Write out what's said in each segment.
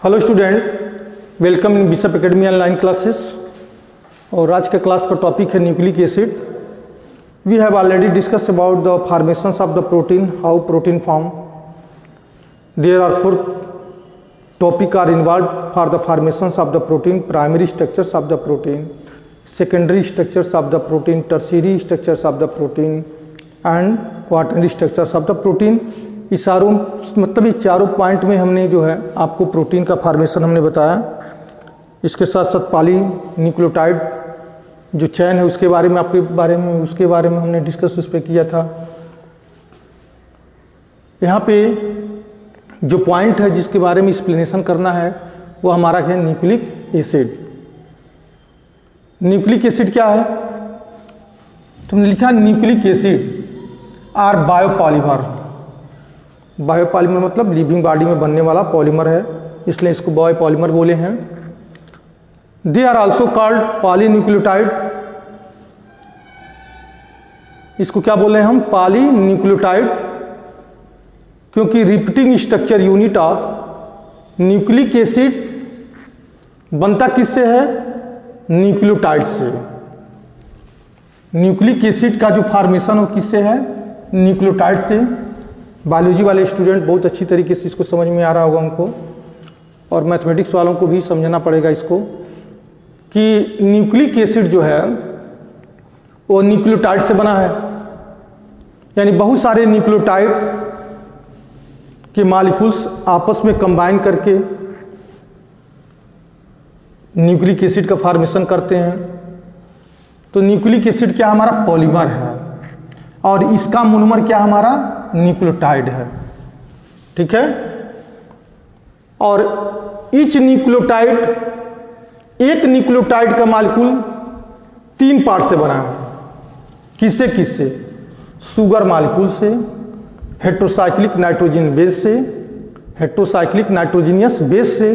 Hello student, welcome in Bishop Academy online classes. और आज का क्लास का टॉपिक है nucleic acid. We have already discuss about the formations of the protein, how protein form. There are 4 topic are involve for the formations of the protein: primary structures of the protein, secondary structures of the protein, tertiary structures of the protein and quaternary structures of the protein. इस चारों point में हमने जो है आपको protein का formation हमने बताया। इसके साथ साथ पॉली न्यूक्लियोटाइड जो चैन है उसके बारे में हमने डिस्कस उस पर किया था। यहाँ पे जो पॉइंट है जिसके बारे में एक्सप्लेनेशन करना है वो हमारा है न्यूक्लिक एसिड। न्यूक्लिक एसिड क्या है? तुमने लिखा nucleic acid are biopolymer. Biopolymer मतलब लिविंग बॉडी में बनने वाला पॉलीमर है, इसलिए इसको बायोपॉलीमर बोले हैं। They are also called polynucleotide. इसको क्या बोले हैं हम? पॉलीन्यूक्लियोटाइड, क्योंकि repeating structure unit of nucleic acid बनता किससे है? न्यूक्लियोटाइड से। न्यूक्लिक एसिड का जो फॉर्मेशन हो किससे है? न्यूक्लियोटाइड से। बायोलॉजी वाले स्टूडेंट बहुत अच्छी तरीके से इसको समझ में आ रहा होगा उनको, और मैथमेटिक्स वालों को भी समझना पड़ेगा इसको कि न्यूक्लिक एसिड जो है वो न्यूक्लियोटाइड से बना है। यानी बहुत सारे न्यूक्लियोटाइड के मॉलिक्यूल्स आपस में कंबाइन करके न्यूक्लिक एसिड का फॉर्मेशन करते हैं। तो न्यूक्लिक एसिड क्या हमारा? पॉलीमर है, और इसका मोनोमर क्या हमारा? न्यूक्लियोटाइड है। ठीक है। और ईच न्यूक्लियोटाइड, एक न्यूक्लियोटाइड का मॉलिक्यूल 3 पार्ट से बना है। किससे किससे? सुगर मॉलिक्यूल से, हेट्रोसाइक्लिक नाइट्रोजन बेस से, हेट्रोसाइक्लिक नाइट्रोजनियस बेस से।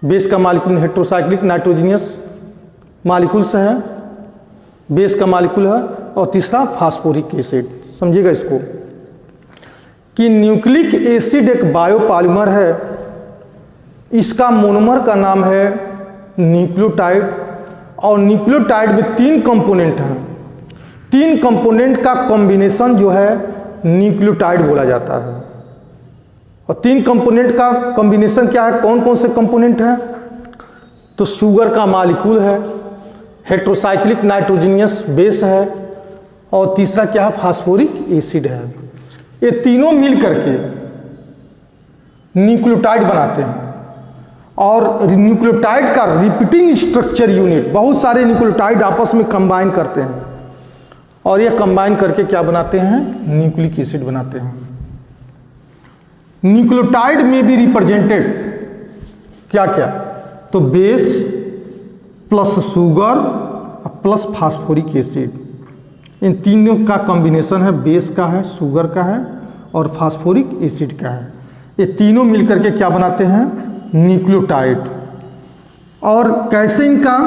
बेस का मॉलिक्यूल हेट्रोसाइक्लिक नाइट्रोजनियस मॉलिक्यूल से है, बेस का मॉलिक्यूल है। और तीसरा फास्फोरिक एसिड। समझिएगा इसको कि न्यूक्लिक एसिड एक बायोपॉलीमर है, इसका मोनोमर का नाम है न्यूक्लियोटाइड। और न्यूक्लियोटाइड में 3 कंपोनेंट हैं। 3 कंपोनेंट का कॉम्बिनेशन जो है न्यूक्लियोटाइड बोला जाता है। और 3 कंपोनेंट का कॉम्बिनेशन क्या है? कौन कौन से कंपोनेंट हैं? तो सुगर का मॉलिक्यूल है, हेट्रोसाइक्लिक नाइट्रोजनियस बेस है, और तीसरा क्या है? फास्फोरिक एसिड है। ये तीनों मिल करके न्यूक्लियोटाइड बनाते हैं। और न्यूक्लियोटाइड का रिपीटिंग स्ट्रक्चर यूनिट, बहुत सारे न्यूक्लियोटाइड आपस में कंबाइन करते हैं, और ये कंबाइन करके क्या बनाते हैं? न्यूक्लिक एसिड बनाते हैं। न्यूक्लियोटाइड में भी रिप्रेजेंटेड क्या क्या? तो base plus sugar plus phosphoric acid. इन तीनों का कॉम्बिनेशन है, बेस का है, सुगर का है और फास्फोरिक एसिड का है। ये तीनों मिलकर के क्या बनाते हैं? न्यूक्लियोटाइड। और कैसे इनका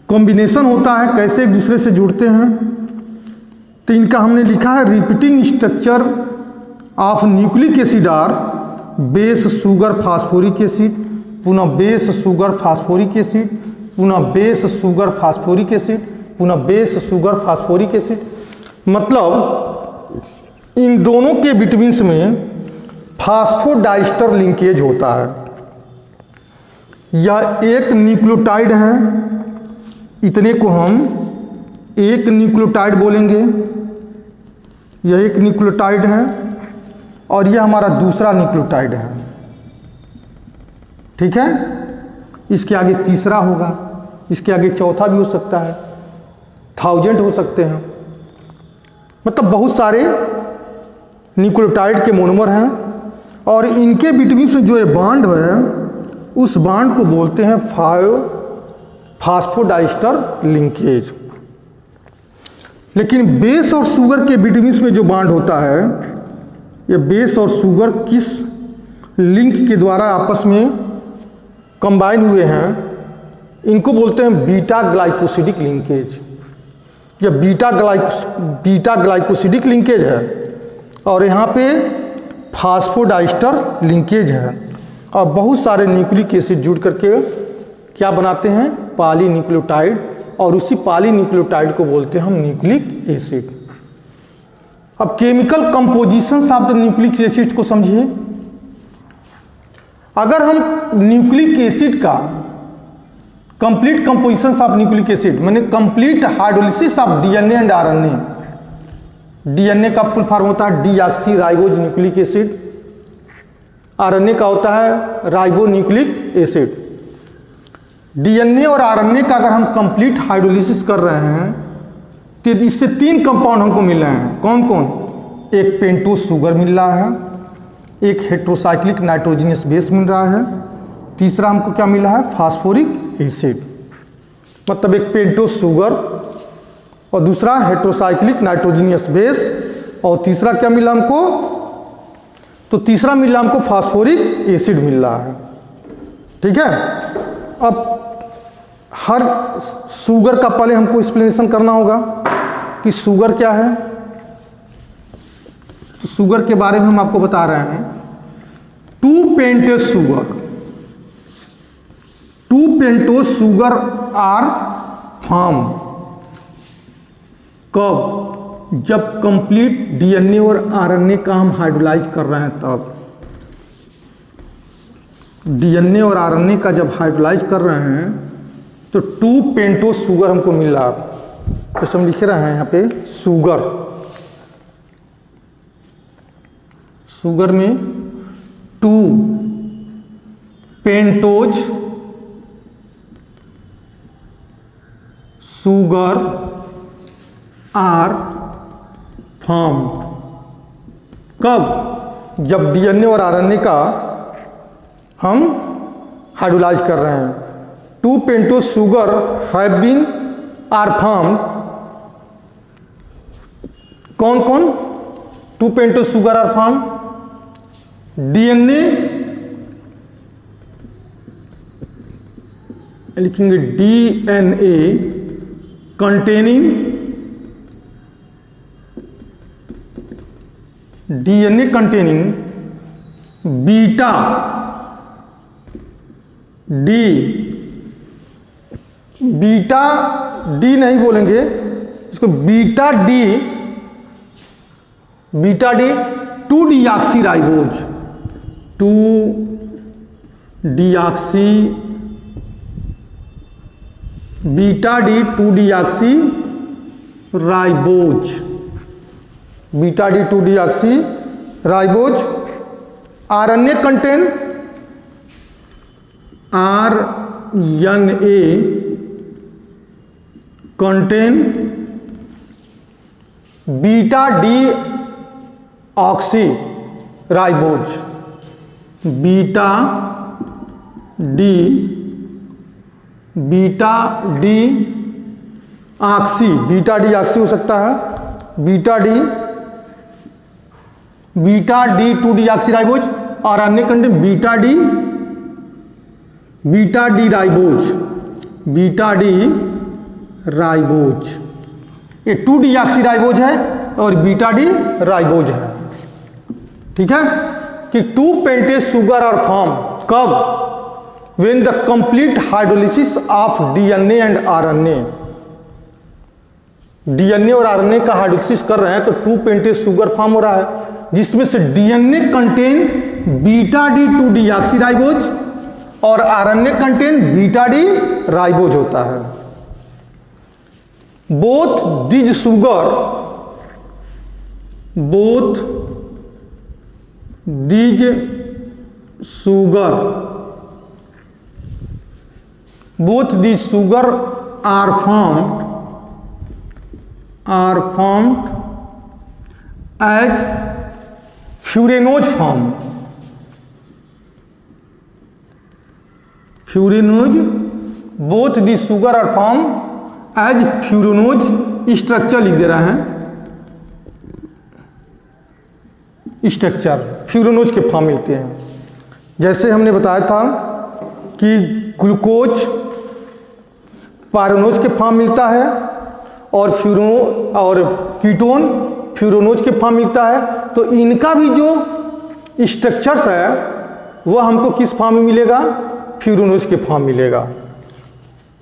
कॉम्बिनेशन होता है, कैसे एक दूसरे से जुड़ते हैं, तो इनका हमने लिखा है repeating structure of nucleic acid are base sugar phosphoric acid, पुनः बेस सुगर फास्फोरिक एसिड, पुनः बेस सुगर फास्फोरिक एसिड, पुनः बेस सुगर फास्फोरिक एसिड। मतलब इन दोनों के बिटवीन्स में फास्फोडाइस्टर लिंकेज होता है। यह एक न्यूक्लियोटाइड है, इतने को हम एक न्यूक्लियोटाइड बोलेंगे। यह एक न्यूक्लियोटाइड है, और यह हमारा दूसरा न्यूक्लियोटाइड है। ठीक है। इसके आगे तीसरा होगा, इसके आगे चौथा भी हो सकता है, 1000 हो सकते हैं। मतलब बहुत सारे न्यूक्लियोटाइड के मोनोमर हैं, और इनके बिटवीन में जो ये बॉन्ड है उस बॉन्ड को बोलते हैं फास्फोडाइस्टर लिंकेज। लेकिन बेस और सुगर के बिटवीन में जो बॉन्ड होता है, ये बेस और सुगर किस लिंक के द्वारा आपस में कंबाइन हुए हैं, इनको बोलते हैं बीटा ग्लाइकोसिडिक लिंकेज। यह बीटा ग्लाइकोसिडिक लिंकेज है। और यहाँ पे फास्फोडाइस्टर लिंकेज है और बहुत सारे न्यूक्लिक एसिड जुड़ करके क्या बनाते हैं, पॉलीन्यूक्लियोटाइड, और उसी पॉलीन्यूक्लियोटाइड को बोलते हैं हम न्यूक्लिक एसिड। अब chemical composition of the nucleic acid को समझिए। अगर हम न्यूक्लिक एसिड का complete composition of nucleic acid माने complete hydrolysis of DNA and RNA, DNA का फुल फॉर्म होता है deoxyribose nucleic acid, RNA का होता है राइबो न्यूक्लिक एसिड। डीएनए और आरएनए का अगर हम कंप्लीट हाइड्रोलिसिस कर रहे हैं तो इससे 3 कंपाउंड हमको मिल रहे हैं। कौन कौन? एक पेंटोस शुगर मिल रहा है, एक हेट्रोसाइक्लिक नाइट्रोजनस बेस मिल रहा है, तीसरा हमको क्या मिला है, फास्फोरिक एसिड। मतलब एक पेंटोस शुगर और दूसरा हेट्रोसाइक्लिक नाइट्रोजनस बेस, और तीसरा क्या मिला हमको, तो तीसरा मिला हमको फास्फोरिक एसिड मिल रहा है। ठीक है। अब हर शुगर का पहले हमको एक्सप्लेनेशन करना होगा कि शुगर क्या है। तो शुगर के बारे में हम आपको बता रहे हैं। 2 पेंटोस शुगर आर फॉर्म कब? जब कंप्लीट डीएनए और आरएनए का हम हाइड्रोलाइज कर रहे हैं तब। डीएनए और आरएनए का जब हाइड्रोलाइज कर रहे हैं तो 2 पेंटोस शुगर हमको मिल रहा है। तो हम लिख रहे हैं यहाँ पे शुगर में 2 पेंटोज शुगर आर फॉर्म कब? जब डीएनए और आरएनए का हम हाइड्रोलाइज कर रहे हैं। 2 pentose sugar have been are form. कौन कौन 2 pentose sugar are form? DNA लिखेंगे डीएनए कंटेनिंग बीटा डी नहीं बोलेंगे इसको, beta D 2 deoxy ribose, 2 deoxy beta D 2 deoxy ribose, beta D 2 deoxy ribose. RNA contain RNA contain beta D oxy ribose, beta D oxy, beta D oxy हो सकता है, beta D 2 deoxy ribose. और अन्य contain beta D ribose, ये 2 deoxy ribose है और beta D ribose है। ठीक है कि 2 पेंटोस शुगर आर फॉर्म कब? when the complete hydrolysis of DNA and RNA, DNA और आरएनए का हाइड्रोलिसिस कर रहे हैं तो 2 पेंटोस शुगर फॉर्म हो रहा है, जिसमें से DNA contain beta D 2 deoxy ribose और RNA contain beta D ribose होता है। Both these sugar are formed as furanose form. Both these sugar are formed as furanose, structure लिख दे रहे हैं, स्ट्रक्चर फ्यूरेनोज के फॉर्म मिलते हैं। जैसे हमने बताया था कि ग्लूकोज पायरेनोज के फॉर्म मिलता है और कीटोन फ्यूरेनोज के फॉर्म मिलता है। तो इनका भी जो स्ट्रक्चर्स है वो हमको किस फॉर्म में मिलेगा, फ्यूरानोज के फॉर्म मिलेगा।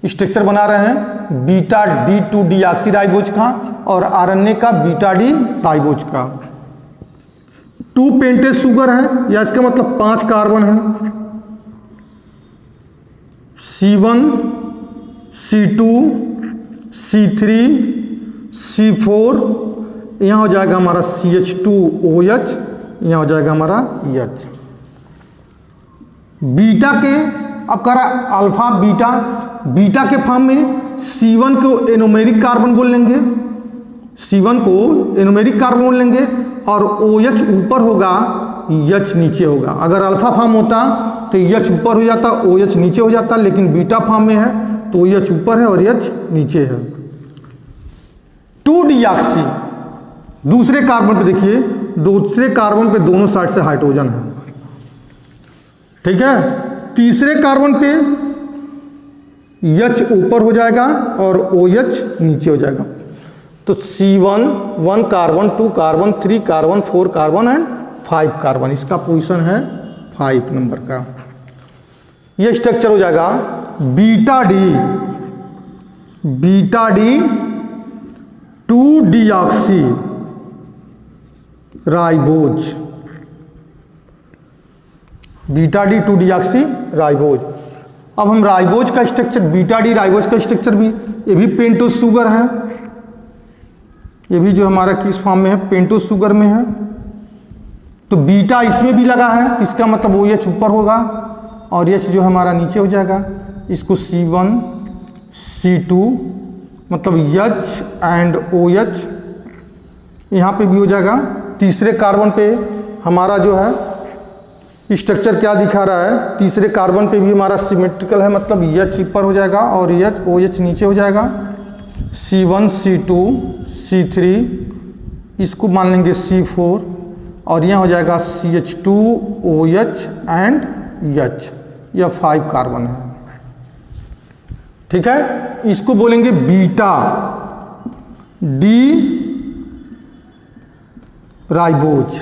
स्ट्रक्चर बना रहे हैं बीटा डी 2 डीऑक्सीराइबोज का और आरएनए का बीटा डी राइबोज का। 2 पेंटेज शुगर है या इसका मतलब 5 कार्बन है, C1 C2 C3 C4, यहाँ हो जाएगा हमारा CH2OH, यहाँ हो जाएगा हमारा H। बीटा के अब करा अल्फा बीटा, बीटा के फॉर्म में C1 को एनोमेरिक कार्बन बोल लेंगे, C1 को एनोमेरिक कार्बन बोल लेंगे और OH ऊपर होगा, H नीचे होगा। अगर अल्फा फॉर्म होता तो H ऊपर हो जाता, OH नीचे हो जाता, लेकिन बीटा फॉर्म में है तो OH ऊपर है और H नीचे है। 2 डीऑक्सी, दूसरे कार्बन पे देखिए, दूसरे कार्बन पे दोनों साइड से हाइड्रोजन है, ठीक है। तीसरे कार्बन पे H ऊपर हो जाएगा और OH नीचे हो जाएगा। तो C1 1 carbon, 2 carbon, 3 carbon, 4 carbon and 5 carbon, इसका पोजीशन है 5 नंबर का। ये स्ट्रक्चर हो जाएगा beta D 2 deoxy ribose, beta D 2 deoxy ribose. अब हम राइबोज का स्ट्रक्चर, बीटा डी राइबोज का स्ट्रक्चर भी, ये भी पेंटोज शुगर है, ये भी जो हमारा किस फॉर्म में है, पेंटोज शुगर में है। तो बीटा इसमें भी लगा है, इसका मतलब OH ऊपर होगा और H जो हमारा नीचे हो जाएगा। इसको C1 C2 मतलब H एंड OH यहाँ पे भी हो जाएगा। तीसरे कार्बन पे हमारा जो है स्ट्रक्चर क्या दिखा रहा है, तीसरे कार्बन पे भी हमारा सिमेट्रिकल है, मतलब H ऊपर हो जाएगा और OH नीचे हो जाएगा। C1 C2 C3, इसको मान लेंगे C4 और यहाँ हो जाएगा CH2OH एंड H, यह 5 कार्बन है, ठीक है। इसको बोलेंगे बीटा डी राइबोज।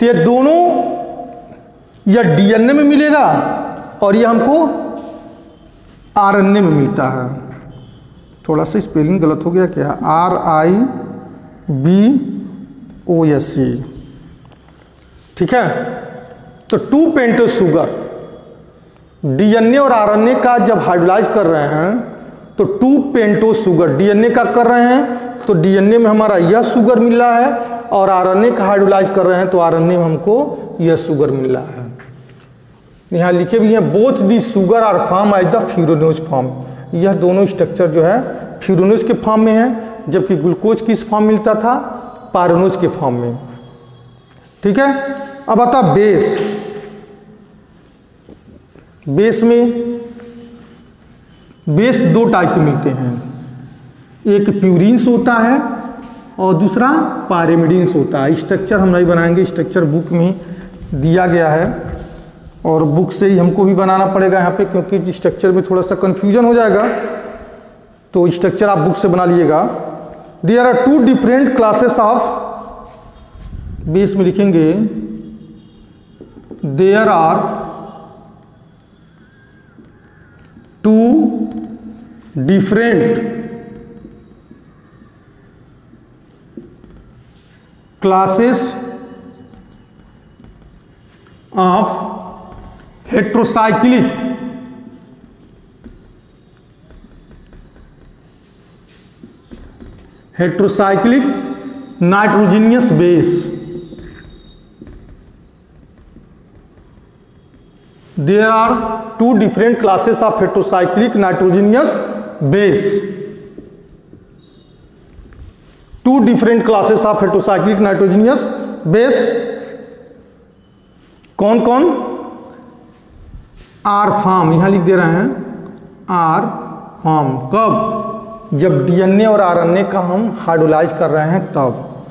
तो ये दोनों या डीएनए में मिलेगा और ये हमको आरएनए में मिलता है। थोड़ा सा स्पेलिंग गलत हो गया क्या, RIBOSC, ठीक है। तो 2 पेंटोज शुगर डीएनए और आरएनए का जब हाइड्रोलाइज कर रहे हैं तो 2 पेंटोज शुगर डीएनए का कर रहे हैं तो डीएनए में हमारा यह शुगर मिल रहा है और आरएनए का हाइड्रोलाइज कर रहे हैं तो आरएनए में हमको यह शुगर मिल रहा है। यहाँ लिखे भी हैं both the sugar are form as the furanose form, यह दोनों स्ट्रक्चर जो है फ्यूरानोज के फॉर्म में है, जबकि ग्लूकोज किस फॉर्म मिलता था, पायरानोज के फॉर्म में, ठीक है। अब आता बेस। बेस 2 टाइप के मिलते हैं, एक प्यूरिन्स होता है और दूसरा पायरिमिडीन्स होता है। स्ट्रक्चर हम नहीं बनाएंगे, स्ट्रक्चर बुक में दिया गया है और बुक से ही हमको भी बनाना पड़ेगा यहाँ पे, क्योंकि स्ट्रक्चर में थोड़ा सा कंफ्यूजन हो जाएगा, तो स्ट्रक्चर आप बुक से बना लीजिएगा। There are 2 different classes of, base में लिखेंगे there are 2 different classes of heterocyclic nitrogenous base. There are 2 different classes of heterocyclic nitrogenous base. 2 different classes of heterocyclic nitrogenous base, कौन कौन, आर फॉर्म, यहां लिख दे रहे हैं आर फॉर्म, कब, जब डीएनए और आरएनए का हम हाइड्रोलाइज कर रहे हैं तब,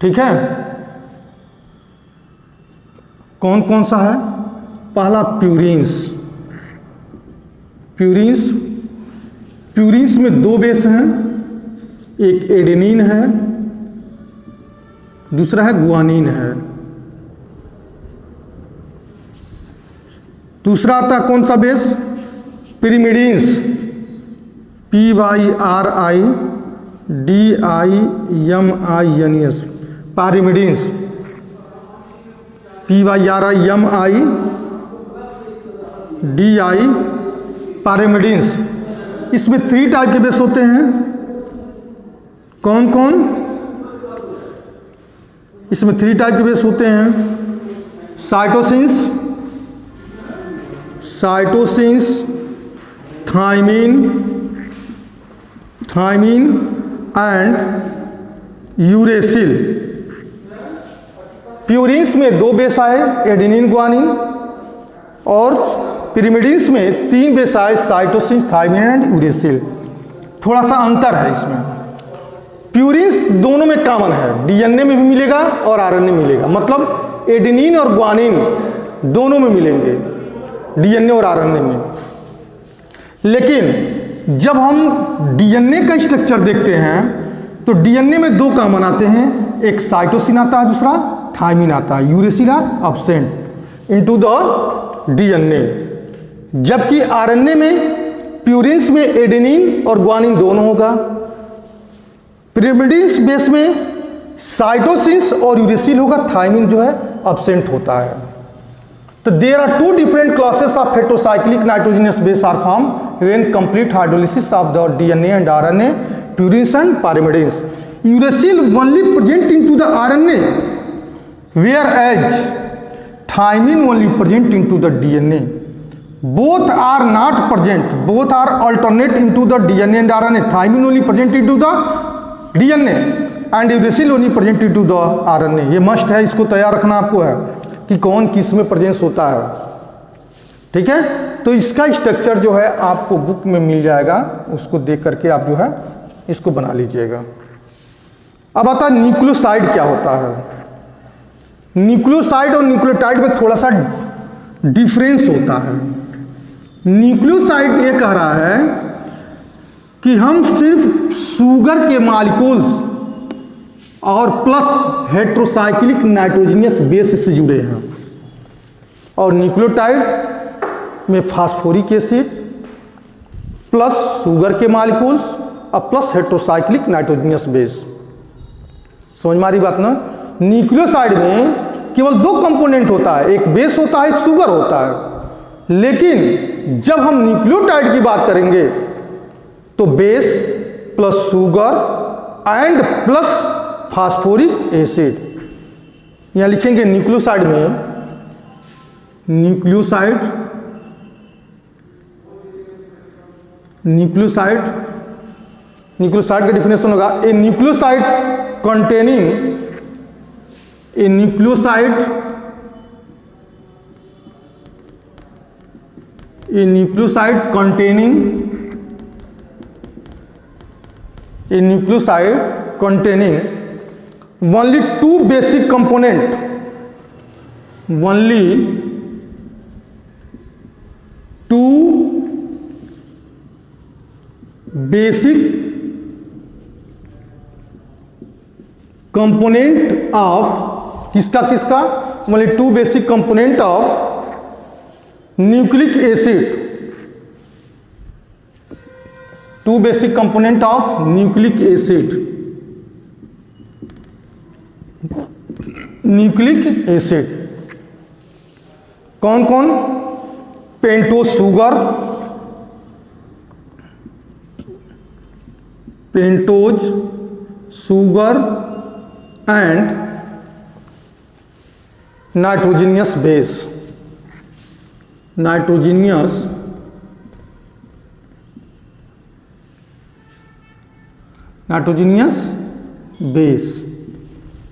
ठीक है। कौन कौन सा है, पहला प्यूरिन्स। प्यूरिन्स में 2 बेस हैं, एक एडेनिन है दूसरा है गुआनिन है। दूसरा आता है कौन सा बेस? पिरिमिडीन्स, PYRIDIMINES, पारिमिडीन्स, PYRIMIDI, पारिमिडीन्स। इसमें 3 टाइप के बेस होते हैं। कौन कौन? इसमें 3 टाइप के बेस होते हैं। साइटोसिन्स, थाइमीन एंड यूरेसिल। प्यूरिन्स में 2 बेस आए, एडेनिन गुआनिन, और पिरिमिडीन्स में 3 बेस आए, साइटोसिन्स, थाइमीन एंड यूरेसिल। थोड़ा सा अंतर है इसमें। प्यूरिन्स दोनों में कॉमन है, डीएनए में भी मिलेगा और आरएनए में मिलेगा, मतलब एडेनिन और गुआनिन दोनों में मिलेंगे, डीएनए और आरएनए में। लेकिन जब हम डीएनए का स्ट्रक्चर देखते हैं तो डीएनए में 2 कॉमन आते हैं, एक साइटोसिन आता है, दूसरा थाइमिन आता है। Uracil are absent into the DNA. जबकि आरएनए में प्यूरिन्स में एडेनिन और गुआनिन दोनों होगा। पिरिमिडीन्स बेस में साइटोसिन्स और यूरेसिल होगा, थाइमिन जो है एब्सेंट होता है। तो there are 2 different classes of heterocyclic nitrogenous base are form when complete hydrolysis of the DNA and RNA, purines and pyrimidines. Uracil only present into the RNA, whereas thymine only present into the DNA. Both are not present, both are alternate into the DNA and RNA. Thymine only present into the DNA and uracil only present into the RNA. ये must है, इसको तैयार रखना आपको है कि कौन किस में प्रेजेंस होता है। ठीक है, तो इसका स्ट्रक्चर जो है आपको बुक में मिल जाएगा, उसको देख करके आप जो है इसको बना लीजिएगा। अब आता है न्यूक्लियोसाइड क्या होता है। न्यूक्लियोसाइड और न्यूक्लियोटाइड में थोड़ा सा डिफरेंस होता है। न्यूक्लियोसाइड ये कह रहा है कि हम सिर्फ शुगर के मॉलिक्यूल्स और प्लस हेटेरोसाइक्लिक नाइट्रोजनियस बेस से जुड़े हैं, और न्यूक्लियोटाइड में फास्फोरिक एसिड प्लस शुगर के मॉलिक्यूल्स और प्लस हेटेरोसाइक्लिक नाइट्रोजनियस बेस। समझ में आ रही बात ना? न्यूक्लियोसाइड में केवल 2 कंपोनेंट होता है, एक बेस होता है, एक शुगर होता है। लेकिन जब हम न्यूक्लियोटाइड की बात करेंगे तो base plus sugar and plus phosphoric acid. यहां लिखेंगे न्यूक्लियोसाइड में, न्यूक्लियोसाइड का डिफिनेशन होगा ए nucleoside containing a nucleoside containing only 2 basic component, only 2 basic component of किसका only 2 basic component of nucleic acid, 2 basic component of nucleic acid. कौन कौन? Pentose sugar and nitrogenous base,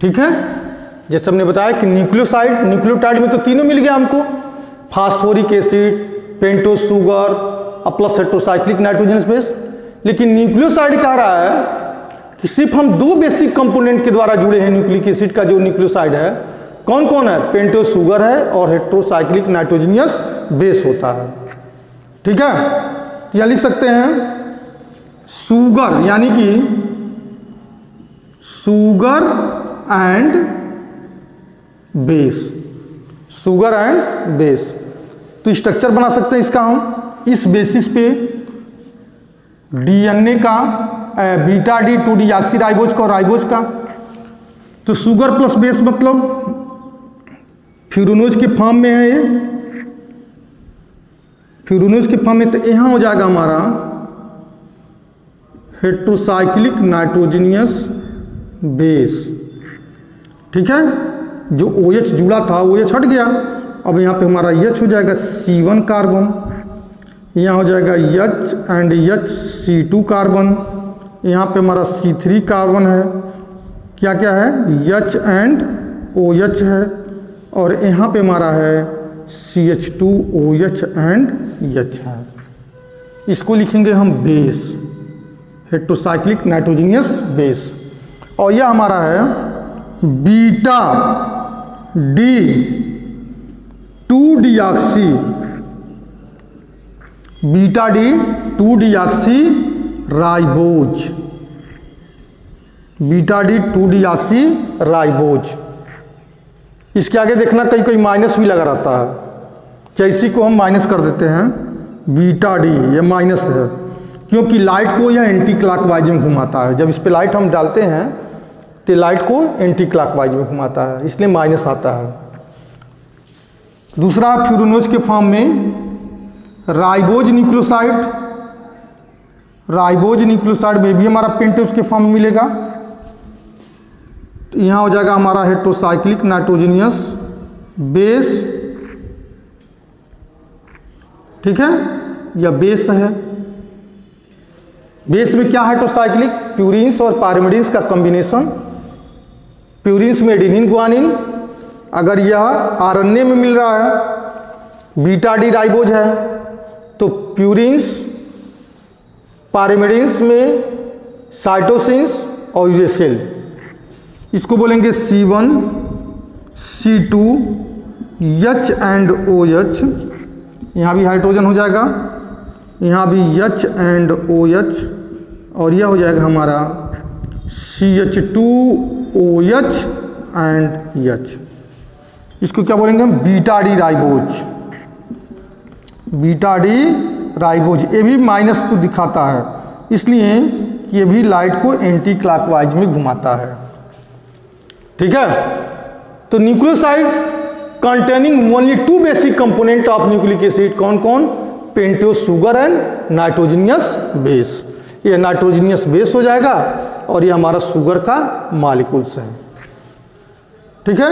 ठीक है। जैसे हमने बताया कि न्यूक्लियोटाइड में तो तीनों मिल गया हमको, फास्फोरिक एसिड, पेंटोज शुगर और प्लस हेटेरोसाइक्लिक नाइट्रोजनस बेस। लेकिन न्यूक्लियोसाइड कह रहा है कि सिर्फ हम 2 बेसिक कंपोनेंट के द्वारा जुड़े हैं न्यूक्लिक एसिड का जो न्यूक्लियोसाइड है। कौन कौन है? पेंटोज शुगर है और हेटेरोसाइक्लिक नाइट्रोजनियस बेस होता है। ठीक है, या लिख सकते हैं शुगर यानी कि sugar and base, sugar and base. तो स्ट्रक्चर बना सकते हैं इसका हम इस बेसिस पे डीएनए का, बीटा डी 2 डीऑक्सी राइबोज का और राइबोज का। तो शुगर प्लस बेस मतलब फ्यूरानोज के फॉर्म में है ये, फ्यूरानोज के फॉर्म में। तो यहाँ हो जाएगा हमारा हेटेरोसाइक्लिक नाइट्रोजनियस बेस। ठीक है, जो OH जुड़ा था OH हट गया, अब यहाँ पे हमारा H हो जाएगा C1 कार्बन, यहाँ हो जाएगा H and H C2 carbon, यहाँ पे हमारा C3 कार्बन है, क्या क्या है H एंड OH है, और यहाँ पे हमारा है CH2OH एंड H है। इसको लिखेंगे हम बेस, हेटेरोसाइक्लिक नाइट्रोजनियस बेस। और यह हमारा है beta D 2 deoxy, beta D 2 deoxy ribose, beta D 2 deoxy ribose. इसके आगे देखना कहीं कहीं माइनस भी लगा रहता है, जैसी को हम माइनस कर देते हैं, बीटा डी ये माइनस है क्योंकि लाइट को यह एंटी क्लॉकवाइज में घुमाता है। जब इस पे लाइट हम डालते हैं तो लाइट को एंटी क्लॉकवाइज में घुमाता है, इसलिए माइनस आता है। दूसरा फ्यूरानोज के फॉर्म में राइबोज न्यूक्लियोसाइड, राइबोज न्यूक्लियोसाइड में भी हमारा पेंटोज के फॉर्म में मिलेगा। तो यहाँ हो जाएगा हमारा हेटेरोसाइक्लिक नाइट्रोजनियस बेस। ठीक है, यह बेस है। बेस में क्या है हेटेरोसाइक्लिक, प्यूरिन्स और पायरिमिडिन्स का कॉम्बिनेशन। प्यूरिन्स में एडेनिन गुआनिन, अगर यह आरएनए में मिल रहा है, बीटा डी राइबोज है, तो प्यूरिन्स पायरिमिडिन्स में साइटोसिन्स और यूरेसिल, इसको बोलेंगे C1 C2 H and OH। यहाँ भी हाइड्रोजन हो जाएगा, यहाँ भी H एंड OH, और यह हो जाएगा हमारा CH2OH एंड H। इसको क्या बोलेंगे हम, beta D ribose, beta D ribose. ये भी माइनस को दिखाता है, इसलिए ये भी लाइट को एंटी क्लॉकवाइज में घुमाता है। ठीक है, तो nucleoside containing only 2 basic component of nucleic acid, कौन कौन, pentose sugar and nitrogenous base. ये नाइट्रोजनियस बेस हो जाएगा और ये हमारा शुगर का मॉलिक्यूल्स है। ठीक है,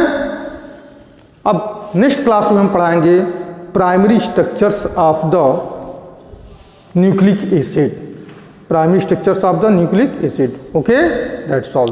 अब नेक्स्ट क्लास में हम पढ़ाएंगे primary structures of the nucleic acid, primary structures of the nucleic acid. Okay, that's all.